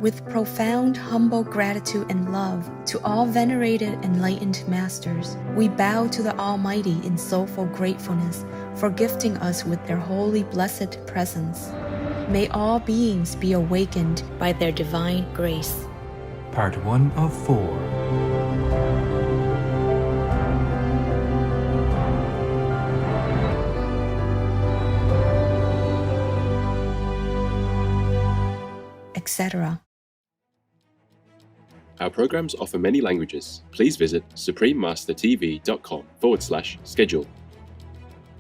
With profound, humble gratitude and love to all venerated enlightened masters, we bow to the Almighty in soulful gratefulness for gifting us with their holy blessed presence. May all beings be awakened by their divine grace. Part 1 of 4. Etc. Our programs offer many languages. Please visit suprememastertv.com/schedule.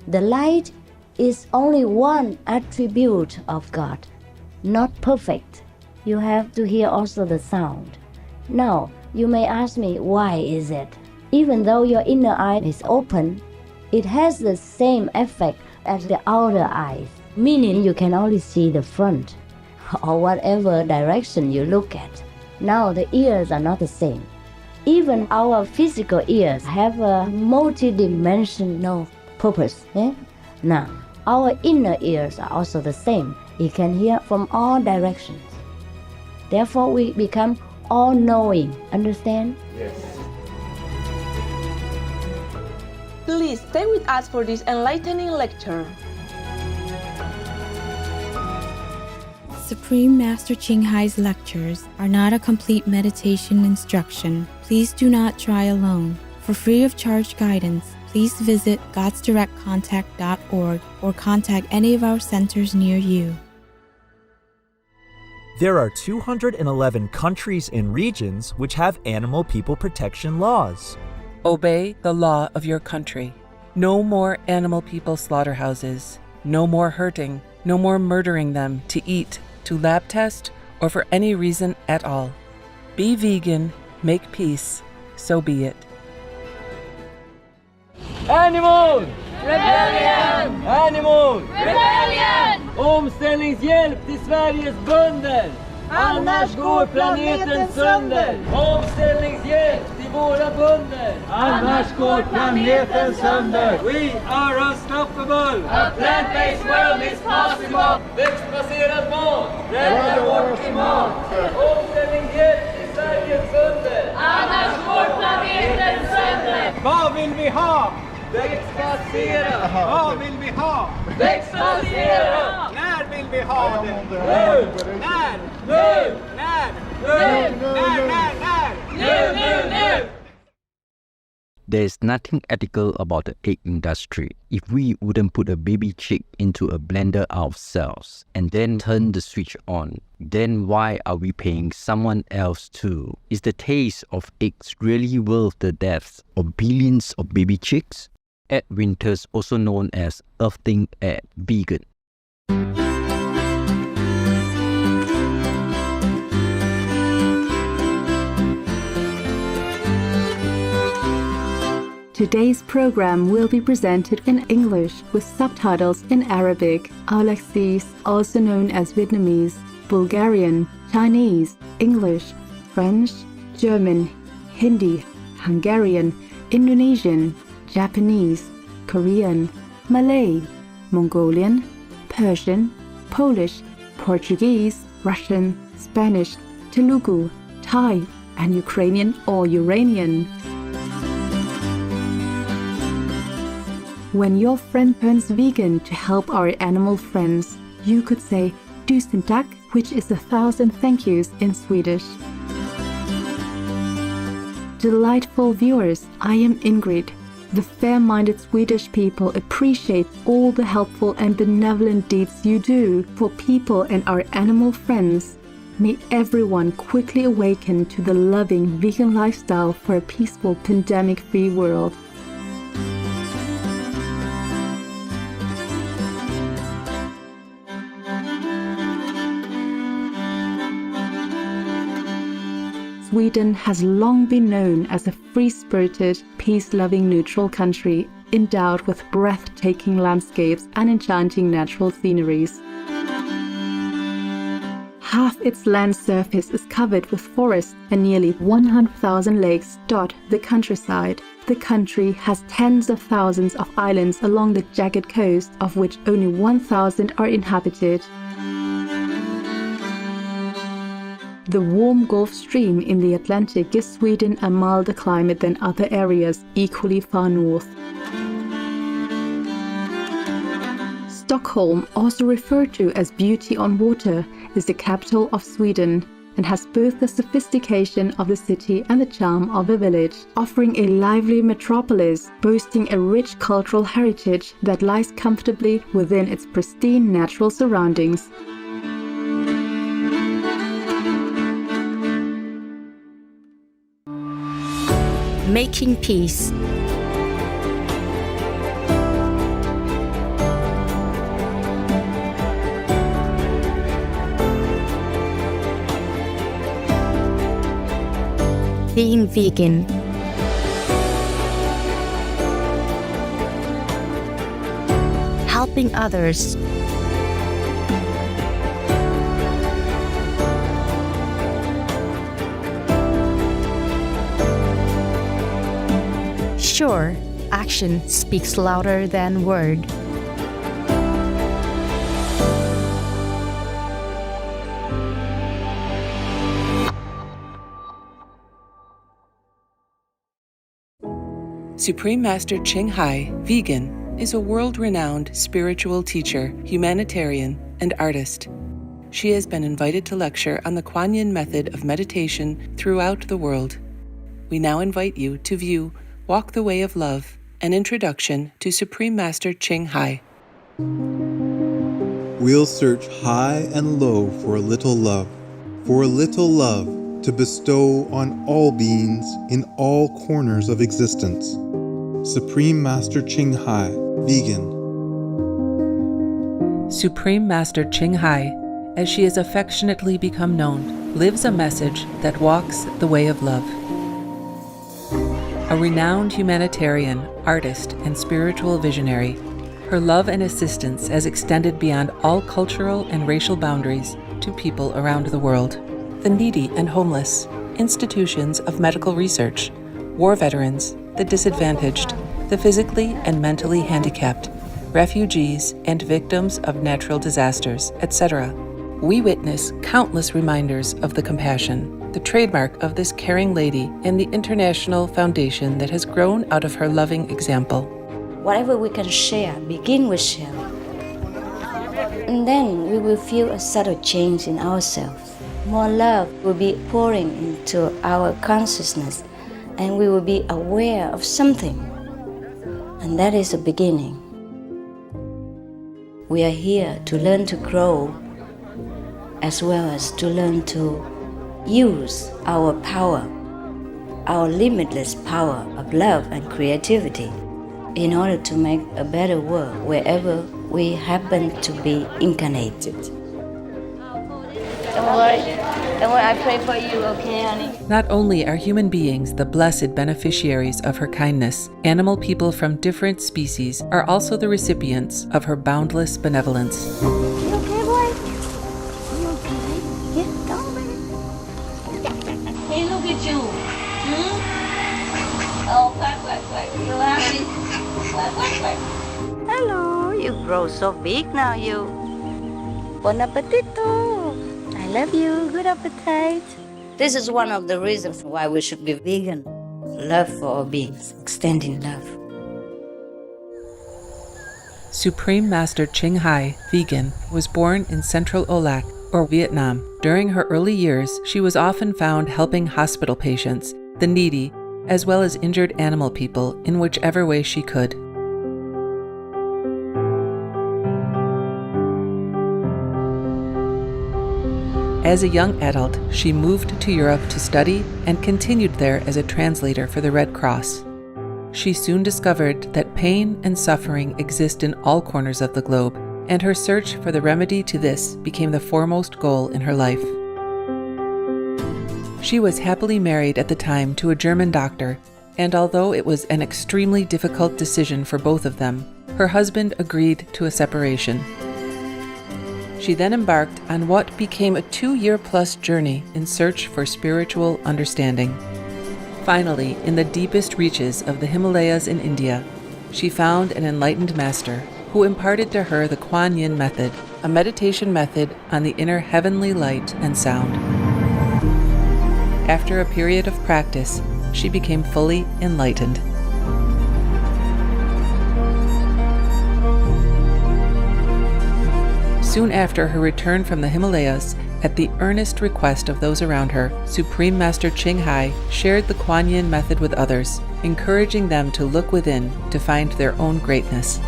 The light is only one attribute of God, not perfect. You have to hear also the sound. Now, you may ask me, why is it? Even though your inner eye is open, it has the same effect as the outer eyes, meaning you can only see the front or whatever direction you look at. Now the ears are not the same. Even our physical ears have a multi-dimensional purpose. Now, our inner ears are also the same. It can hear from all directions. Therefore, we become all-knowing. Understand? Yes. Please stay with us for this enlightening lecture. Supreme Master Ching Hai's lectures are not a complete meditation instruction. Please do not try alone. For free of charge guidance, please visit godsdirectcontact.org or contact any of our centers near you. There are 211 countries and regions which have animal people protection laws. Obey the law of your country. No more animal people slaughterhouses. No more hurting. No more murdering them to eat, to lab test, or for any reason at all. Be vegan, make peace, so be it. Animal! Rebellion! Animal! Rebellion! Omställningshjälp till Sveriges bönder! Annars går planeten sönder! Omställningshjälp till våra bönder! Annars går planeten sönder! We are unstoppable! A plant-based world is possible! Växtbaserad mat! Rädda vårt klimat! Omställningshjälp till Sveriges bönder! Annars går planeten sönder! Vad vill vi ha? Växtbasera! Vad vill vi ha? Växtbasera! När vill vi ha det? Nu! När? Nu! När? Nu! There's nothing ethical about the egg industry. If we wouldn't put a baby chick into a blender ourselves and then turn the switch on, then why are we paying someone else to? Is the taste of eggs really worth the deaths of billions of baby chicks? Ed Winters, also known as Earthling Ed Vegan. Today's program will be presented in English with subtitles in Arabic, Aulacese, also known as Vietnamese, Bulgarian, Chinese, English, French, German, Hindi, Hungarian, Indonesian, Japanese, Korean, Malay, Mongolian, Persian, Polish, Portuguese, Russian, Spanish, Telugu, Thai, and Ukrainian or Uranian. When your friend turns vegan to help our animal friends, you could say "Tusen tack," which is 1,000 thank yous in Swedish. Delightful viewers, I am Ingrid. The fair-minded Swedish people appreciate all the helpful and benevolent deeds you do for people and our animal friends. May everyone quickly awaken to the loving vegan lifestyle for a peaceful pandemic-free world. Sweden has long been known as a free-spirited, peace-loving neutral country endowed with breathtaking landscapes and enchanting natural sceneries. Half its land surface is covered with forests and nearly 100,000 lakes dot the countryside. The country has tens of thousands of islands along the jagged coast, of which only 1,000 are inhabited. The warm Gulf Stream in the Atlantic gives Sweden a milder climate than other areas equally far north. Stockholm, also referred to as Beauty on Water, is the capital of Sweden and has both the sophistication of the city and the charm of a village, offering a lively metropolis boasting a rich cultural heritage that lies comfortably within its pristine natural surroundings. Making peace. Being vegan. Helping others. Sure, action speaks louder than word. Supreme Master Ching Hai, vegan, is a world-renowned spiritual teacher, humanitarian, and artist. She has been invited to lecture on the Kuan Yin method of meditation throughout the world. We now invite you to view Walk the Way of Love, an introduction to Supreme Master Ching Hai. We'll search high and low for a little love to bestow on all beings in all corners of existence. Supreme Master Ching Hai, vegan. Supreme Master Ching Hai, as she has affectionately become known, lives a message that walks the way of love. A renowned humanitarian, artist, and spiritual visionary, her love and assistance has extended beyond all cultural and racial boundaries to people around the world. The needy and homeless, institutions of medical research, war veterans, the disadvantaged, the physically and mentally handicapped, refugees, and victims of natural disasters, etc. We witness countless reminders of the compassion, the trademark of this caring lady, and the international foundation that has grown out of her loving example. Whatever we can share, begin with sharing. And then we will feel a subtle change in ourselves. More love will be pouring into our consciousness, and we will be aware of something. And that is the beginning. We are here to learn to grow, as well as to learn to use our power, our limitless power of love and creativity, in order to make a better world wherever we happen to be incarnated. Don't worry, I pray for you, okay, honey? Not only are human beings the blessed beneficiaries of her kindness, animal people from different species are also the recipients of her boundless benevolence. You okay, boy? You okay? Yeah, go on, baby. Hey, look at you. Oh, quack. You happy? Quack. Hello, you grow so big now, you. Bon appetito. I love you. Good appetite. This is one of the reasons why we should be vegan. Love for all beings, extending love. Supreme Master Ching Hai, vegan, was born in Central Olac, or Vietnam. During her early years, she was often found helping hospital patients, the needy, as well as injured animal people in whichever way she could. As a young adult, she moved to Europe to study and continued there as a translator for the Red Cross. She soon discovered that pain and suffering exist in all corners of the globe, and her search for the remedy to this became the foremost goal in her life. She was happily married at the time to a German doctor, and although it was an extremely difficult decision for both of them, her husband agreed to a separation. She then embarked on what became a 2-year-plus journey in search for spiritual understanding. Finally, in the deepest reaches of the Himalayas in India, she found an enlightened master who imparted to her the Kuan Yin method, a meditation method on the inner heavenly light and sound. After a period of practice, she became fully enlightened. Soon after her return from the Himalayas, at the earnest request of those around her, Supreme Master Ching Hai shared the Kuan Yin method with others, encouraging them to look within to find their own greatness.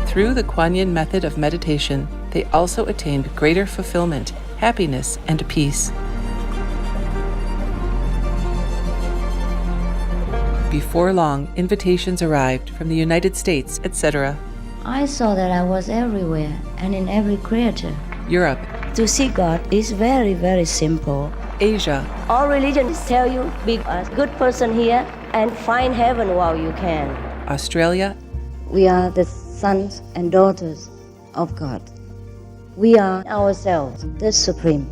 Through the Kuan Yin method of meditation, they also attained greater fulfillment, happiness, and peace. Before long, invitations arrived from the United States, etc., I saw that I was everywhere and in every creature. Europe, To see God is very, very simple. Asia, All religions tell you be a good person here and find heaven while you can. Australia, We are the sons and daughters of God. We are ourselves, the Supreme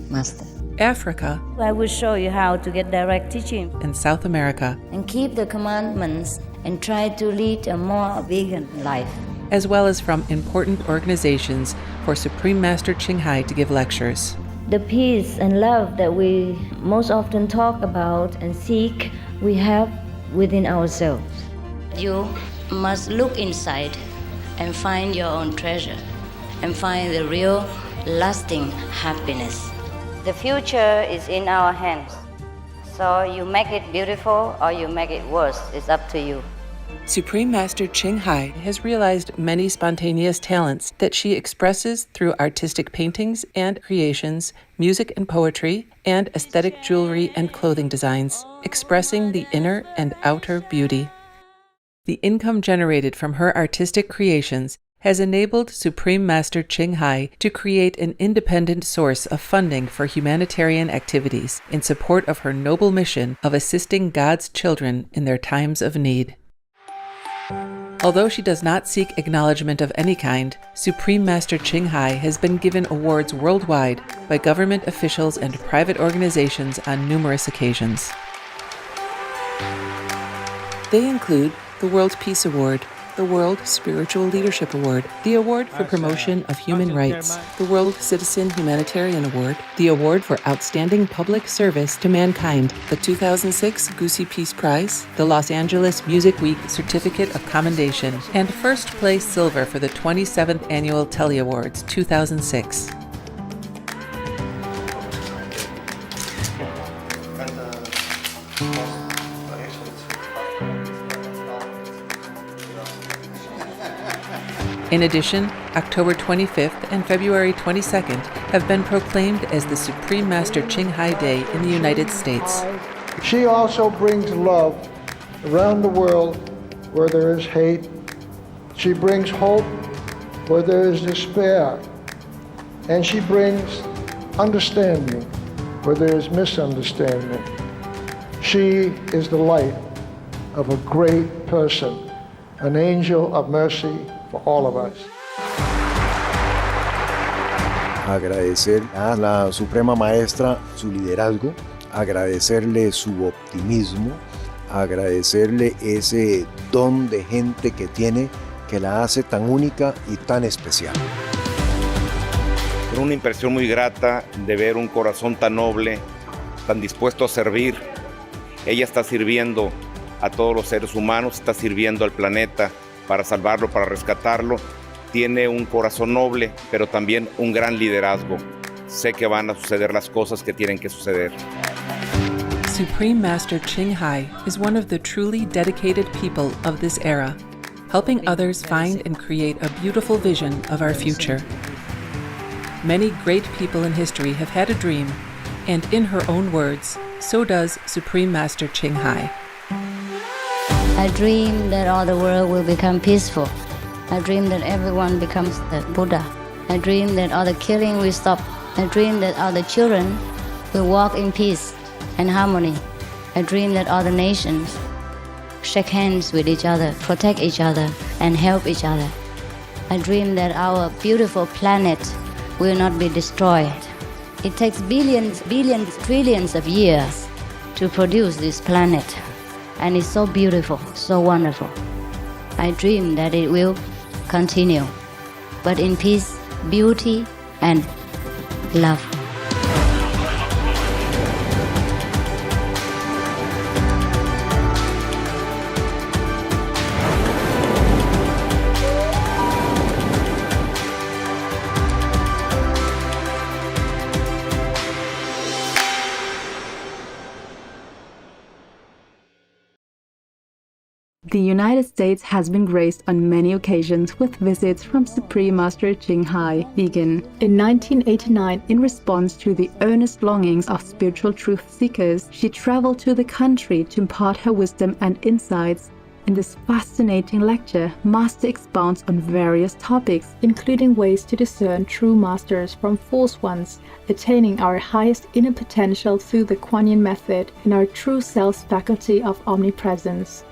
Master. Africa, I will show you how to get direct teaching and South America, and keep the commandments and try to lead a more vegan life. as well as from important organizations for Supreme Master Ching Hai to give lectures. The peace and love that we most often talk about and seek, we have within ourselves. You must look inside and find your own treasure and find the real, lasting happiness. The future is in our hands. So you make it beautiful or you make it worse. It's up to you. Supreme Master Ching Hai has realized many spontaneous talents that she expresses through artistic paintings and creations, music and poetry, and aesthetic jewelry and clothing designs, expressing the inner and outer beauty. The income generated from her artistic creations has enabled Supreme Master Ching Hai to create an independent source of funding for humanitarian activities in support of her noble mission of assisting God's children in their times of need. Although she does not seek acknowledgement of any kind, Supreme Master Ching Hai has been given awards worldwide by government officials and private organizations on numerous occasions. They include the World Peace Award, the World Spiritual Leadership Award, the Award for Promotion of Human Rights, the World Citizen Humanitarian Award, the Award for Outstanding Public Service to Mankind, the 2006 Gusi Peace Prize, the Los Angeles Music Week Certificate of Commendation, and first place silver for the 27th Annual Telly Awards 2006. In addition, October 25th and February 22nd have been proclaimed as the Supreme Master Ching Hai Day in the United States. She also brings love around the world where there is hate. She brings hope where there is despair. And she brings understanding where there is misunderstanding. She is the light of a great person, an angel of mercy for all of us. Agradecer a la Suprema Maestra su liderazgo, agradecerle su optimismo, agradecerle ese don de gente que tiene que la hace tan única y tan especial. Una impresión muy grata de ver un corazón tan noble, tan dispuesto a servir. Ella está sirviendo a todos los seres humanos, está sirviendo al planeta para salvarlo, para rescatarlo. Tiene un corazón noble, pero también un gran liderazgo. Sé que van a suceder las cosas que tienen que suceder. Supreme Master Ching Hai is one of the truly dedicated people of this era, helping others find and create a beautiful vision of our future. Many great people in history have had a dream, and in her own words, so does Supreme Master Ching Hai. I dream that all the world will become peaceful. I dream that everyone becomes the Buddha. I dream that all the killing will stop. I dream that all the children will walk in peace and harmony. I dream that all the nations shake hands with each other, protect each other, and help each other. I dream that our beautiful planet will not be destroyed. It takes billions, trillions of years to produce this planet. And it's so beautiful, so wonderful. I dream that it will continue, but in peace, beauty, and love. The United States has been graced on many occasions with visits from Supreme Master Ching Hai Vegan. In 1989, in response to the earnest longings of spiritual truth seekers, she traveled to the country to impart her wisdom and insights. In this fascinating lecture, Master expounds on various topics, including ways to discern true masters from false ones, attaining our highest inner potential through the Kuan Yin method, and our true self's faculty of omnipresence.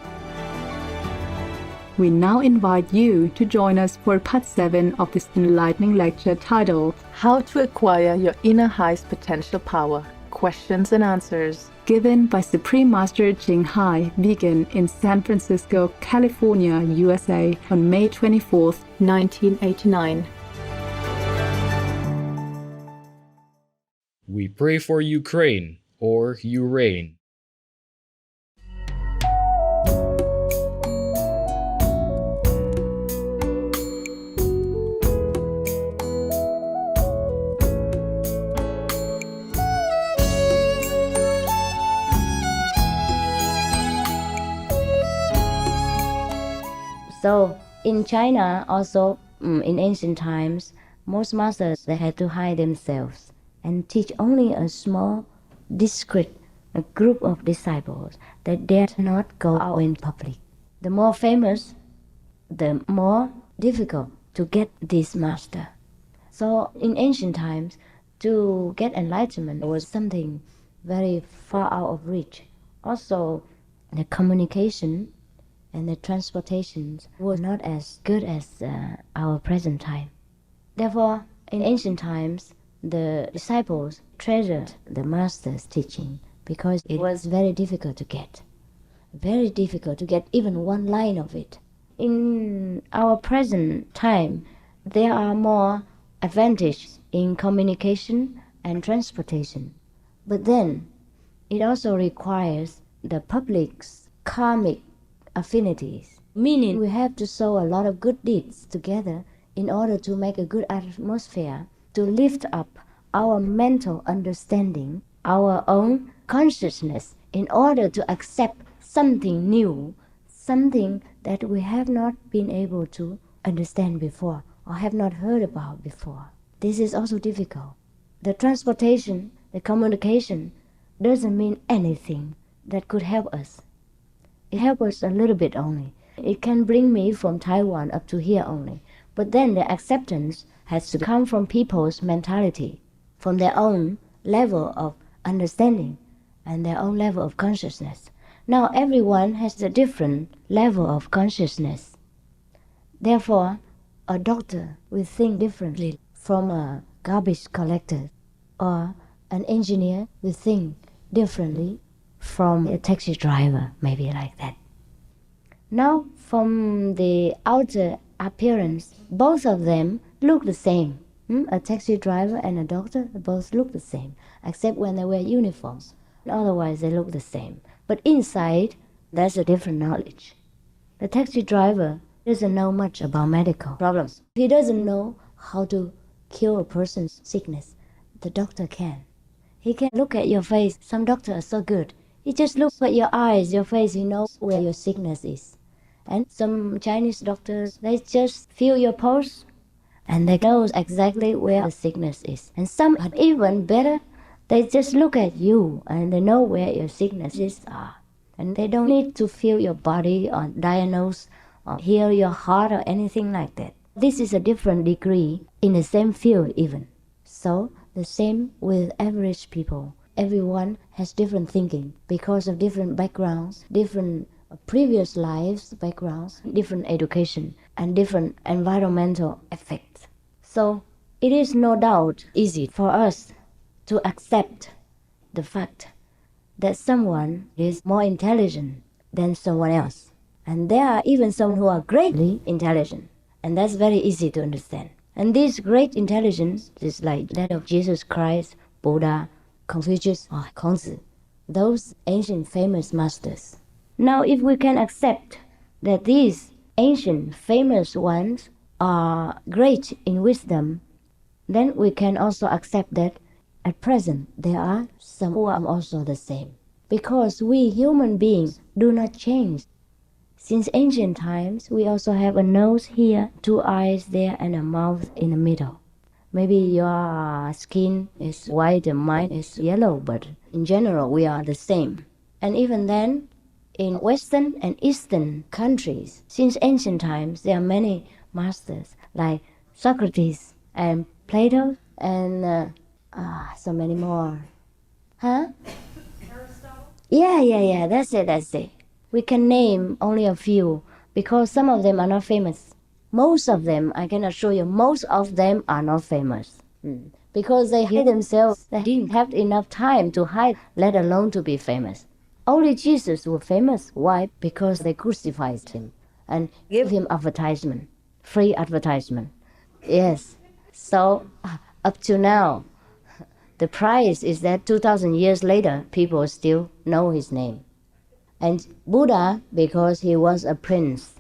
We now invite you to join us for part 7 of this enlightening lecture titled How to Acquire Your Inner Highest Potential Power, Questions and Answers, given by Supreme Master Ching Hai Vegan in San Francisco, California, USA on May 24, 1989. We pray for Ukraine, or Urain. So in China, also in ancient times, most masters, they had to hide themselves and teach only a small, discreet group of disciples that dared not go out in public. The more famous, the more difficult to get this master. So in ancient times, to get enlightenment was something very far out of reach. Also, the communication and the transportations were not as good as our present time. Therefore, in ancient times, the disciples treasured the master's teaching because it was very difficult to get. Very difficult to get even one line of it. In our present time, there are more advantages in communication and transportation. But then, it also requires the public's karmic affinities, meaning we have to sow a lot of good deeds together in order to make a good atmosphere, to lift up our mental understanding, our own consciousness, in order to accept something new, something that we have not been able to understand before or have not heard about before. This is also difficult. The transportation, the communication doesn't mean anything that could help us. It helps us a little bit only. It can bring me from Taiwan up to here only. But then the acceptance has to come from people's mentality, from their own level of understanding and their own level of consciousness. Now everyone has a different level of consciousness. Therefore, a doctor will think differently from a garbage collector, or an engineer will think differently from a taxi driver, maybe like that. Now, from the outer appearance, both of them look the same. A taxi driver and a doctor both look the same, except when they wear uniforms. Otherwise, they look the same. But inside, there's a different knowledge. The taxi driver doesn't know much about medical problems. He doesn't know how to cure a person's sickness. The doctor can. He can look at your face. Some doctors are so good. He just looks at your eyes, your face, he knows where your sickness is. And some Chinese doctors, they just feel your pulse and they know exactly where the sickness is. And some are even better, they just look at you and they know where your sicknesses are. And they don't need to feel your body or diagnose or hear your heart or anything like that. This is a different degree in the same field even. So the same with average people. Everyone has different thinking because of different backgrounds, different previous lives backgrounds, different education, and different environmental effects. So it is no doubt easy for us to accept the fact that someone is more intelligent than someone else. And there are even some who are greatly intelligent, and that's very easy to understand. And this great intelligence is like that of Jesus Christ, Buddha, Confucius, or Kongzi, those ancient famous masters. Now, if we can accept that these ancient famous ones are great in wisdom, then we can also accept that at present there are some who are also the same. Because we human beings do not change. Since ancient times, we also have a nose here, 2 eyes there, and a mouth in the middle. Maybe your skin is white and mine is yellow, but in general, we are the same. And even then, in Western and Eastern countries, since ancient times, there are many masters like Socrates and Plato and so many more. Huh? Yeah, that's it. We can name only a few because some of them are not famous. Most of them, I can assure you, most of them are not famous. Because they hid themselves, they didn't have enough time to hide, let alone to be famous. Only Jesus was famous. Why? Because they crucified him and gave him advertisement, free advertisement. Yes. So up to now, the price is that 2,000 years later, people still know his name. And Buddha, because he was a prince,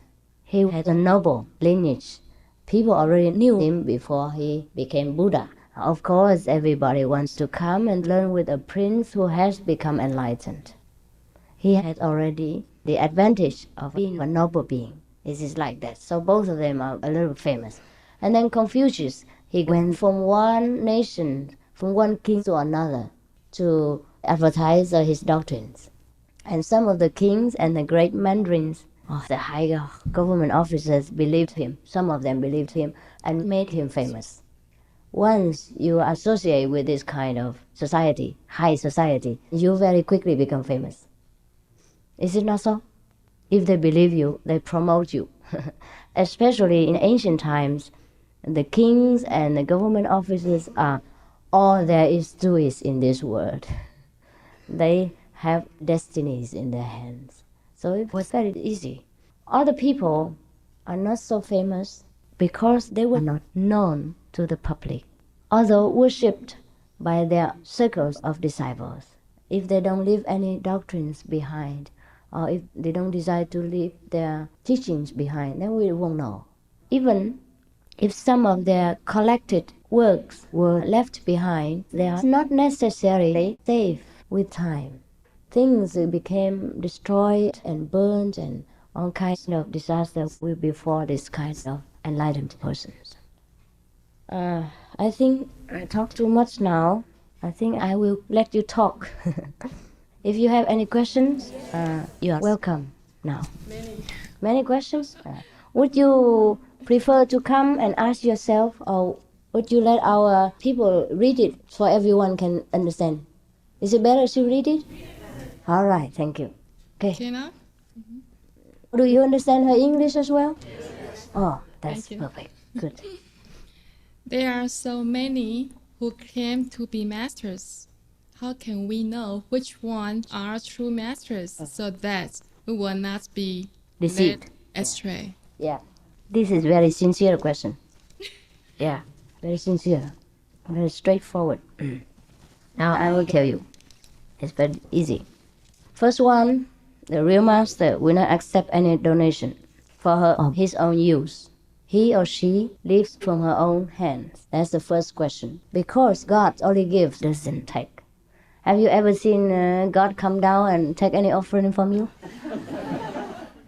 he had a noble lineage. People already knew him before he became Buddha. Of course, everybody wants to come and learn with a prince who has become enlightened. He had already the advantage of being a noble being. This is like that. So both of them are a little famous. And then Confucius, he went from one nation, from one king to another to advertise his doctrines. And some of the kings and the great mandarins, the high government officers believed him. Some of them believed him and made him famous. Once you associate with this kind of society, high society, you very quickly become famous. Is it not so? If they believe you, they promote you. Especially in ancient times, the kings and the government officers are all there is to it in this world. They have destinies in their hands. So it was very easy. Other people are not so famous because they were not known to the public, although worshipped by their circles of disciples. If they don't leave any doctrines behind, or if they don't decide to leave their teachings behind, then we won't know. Even if some of their collected works were left behind, they are not necessarily safe with time. Things became destroyed and burned and all kinds of disasters will befall this kind of enlightened persons. I think I talk too much now. I think I will let you talk. If you have any questions, you are welcome now. Many questions? Would you prefer to come and ask yourself, or would you let our people read it so everyone can understand? Is it better to read it? All right, thank you. Okay. Can I? Do you understand her English as well? Yes. Oh, that's Thank you. perfect. Good. There are so many who claim to be masters. How can we know which ones are true masters so that we will not be Deceived. led astray? Yeah. This is very sincere question. Yeah, very sincere. Very straightforward. Now I will tell you. It's very easy. First one, the real master will not accept any donation for her of his own use. He or she lives from her own hands. That's the first question. Because God only gives, doesn't take. Have you ever seen God come down and take any offering from you?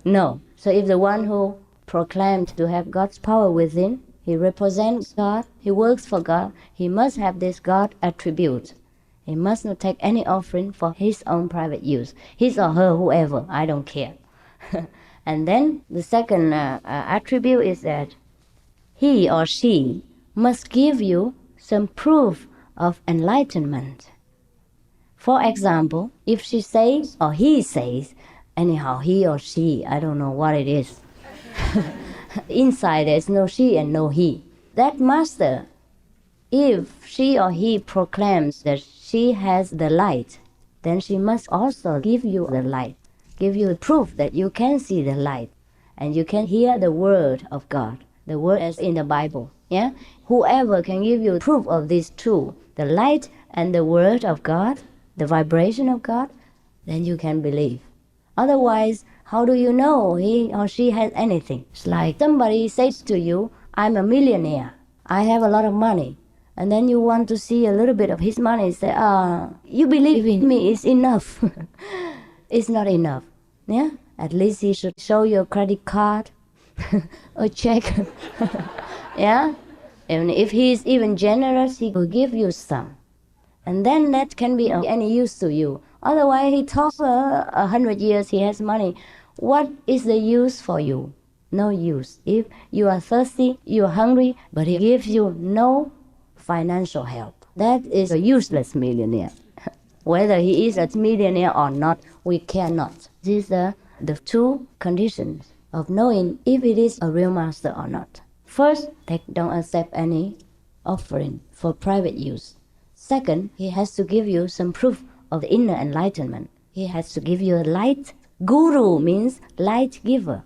No. So if the one who proclaimed to have God's power within, he represents God, he works for God, he must have this God attribute. He must not take any offering for his own private use. His or her, whoever, I don't care. And then the second attribute is that he or she must give you some proof of enlightenment. For example, if she says, or he says, anyhow, he or she, I don't know what it is. Inside there's no she and no he. That master, if she or he proclaims that she has the light, then she must also give you the light, give you proof that you can see the light and you can hear the word of God, the word as in the Bible. Yeah? Whoever can give you proof of these two, the light and the word of God, the vibration of God, then you can believe. Otherwise, how do you know he or she has anything? It's like somebody says to you, I'm a millionaire, I have a lot of money. And then you want to see a little bit of his money, say, you believe in me, it's enough. It's not enough. Yeah? At least he should show you a credit card or check. Yeah? And if he is even generous, he will give you some. And then that can be of any use to you. Otherwise, he talks 100 years, he has money. What is the use for you? No use. If you are thirsty, you are hungry, but he gives you no financial help. That is a useless millionaire. Whether he is a millionaire or not, we care not. These are the two conditions of knowing if it is a real master or not. First, they don't accept any offering for private use. Second, he has to give you some proof of the inner enlightenment. He has to give you a light. Guru means light giver,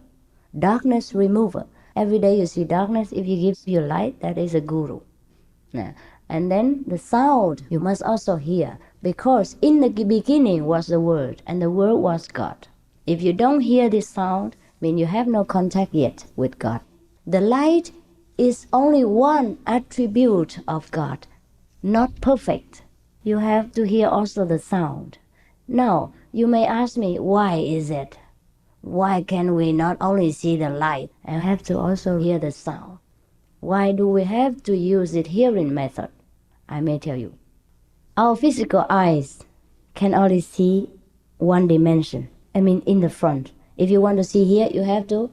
darkness remover. Every day you see darkness, if he gives you light, that is a guru. Yeah. And then the sound you must also hear, because in the beginning was the Word, and the Word was God. If you don't hear this sound, mean you have no contact yet with God. The light is only one attribute of God, not perfect. You have to hear also the sound. Now, you may ask me, why is it? Why can we not only see the light and have to also hear the sound? Why do we have to use the hearing method? I may tell you. Our physical eyes can only see one dimension. I mean, in the front. If you want to see here, you have to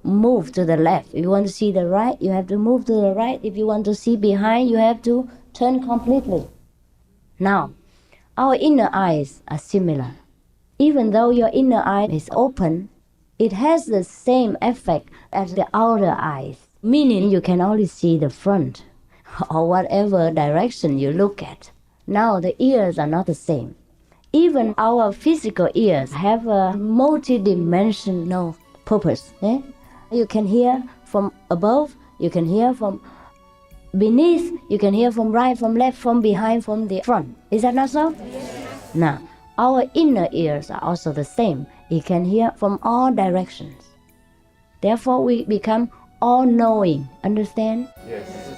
move to the left. If you want to see the right, you have to move to the right. If you want to see behind, you have to turn completely. Now, our inner eyes are similar. Even though your inner eye is open, it has the same effect as the outer eyes, meaning you can only see the front or whatever direction you look at. Now, the ears are not the same. Even our physical ears have a multidimensional purpose. You can hear from above, you can hear from beneath, you can hear from right, from left, from behind, from the front. Is that not so? Yes. Now, our inner ears are also the same. It can hear from all directions. Therefore, we become all-knowing. Understand? Yes.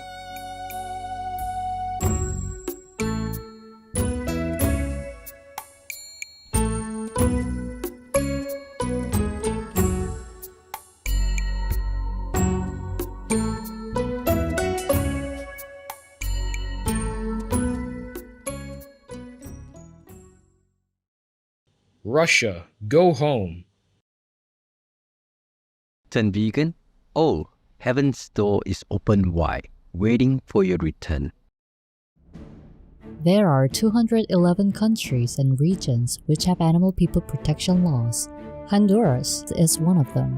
Russia, go home. Turn vegan? Oh, heaven's door is open wide, waiting for your return. There are 211 countries and regions which have animal people protection laws. Honduras is one of them.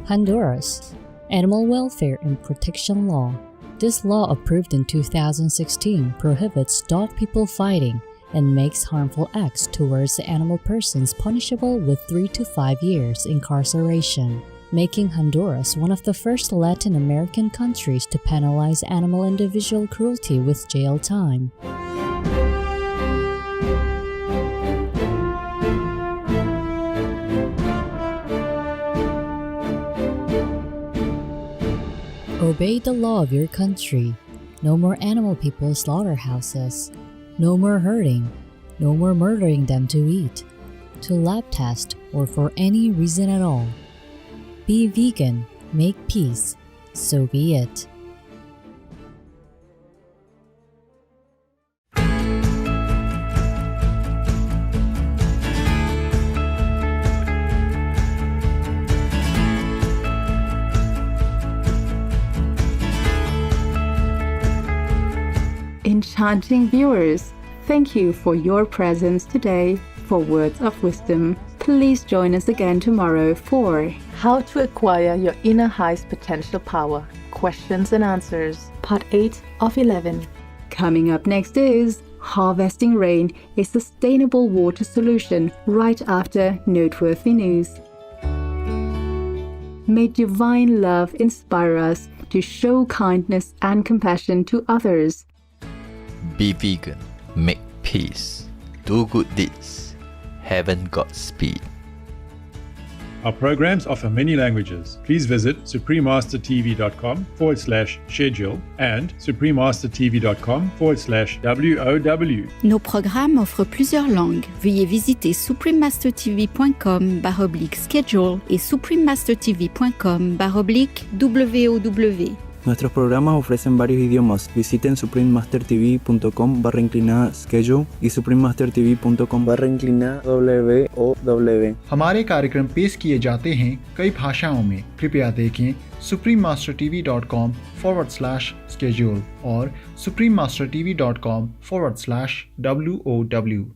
Honduras, Animal Welfare and Protection Law. This law, approved in 2016, prohibits dog people fighting and makes harmful acts towards the animal persons punishable with 3 to 5 years incarceration, making Honduras one of the first Latin American countries to penalize animal individual cruelty with jail time. Obey the law of your country. No more animal people slaughterhouses. No more hurting. No more murdering them to eat, to lab test, or for any reason at all. Be vegan, make peace, so be it. Enchanting viewers, thank you for your presence today for Words of Wisdom. Please join us again tomorrow for How to Acquire Your Inner Highest Potential Power, Questions and Answers, Part 8 of 11. Coming up next is Harvesting Rain, a sustainable water solution, right after Noteworthy News. May divine love inspire us to show kindness and compassion to others. Be vegan, make peace, do good deeds, heaven Godspeed. Our programs offer many languages. Please visit suprememastertv.com/schedule and suprememastertv.com/WOW. Nos programmes offrent plusieurs langues. Veuillez visiter suprememastertv.com/schedule et suprememastertv.com/WOW. Nuestros programas ofrecen varios idiomas. Visiten suprememastertv.com/schedule y suprememastertv.com/WOW. हमारे कार्यक्रम पेश किए जाते हैं कई भाषाओं में। कृपया देखें suprememastertv.com/schedule और suprememastertv.com/WOW।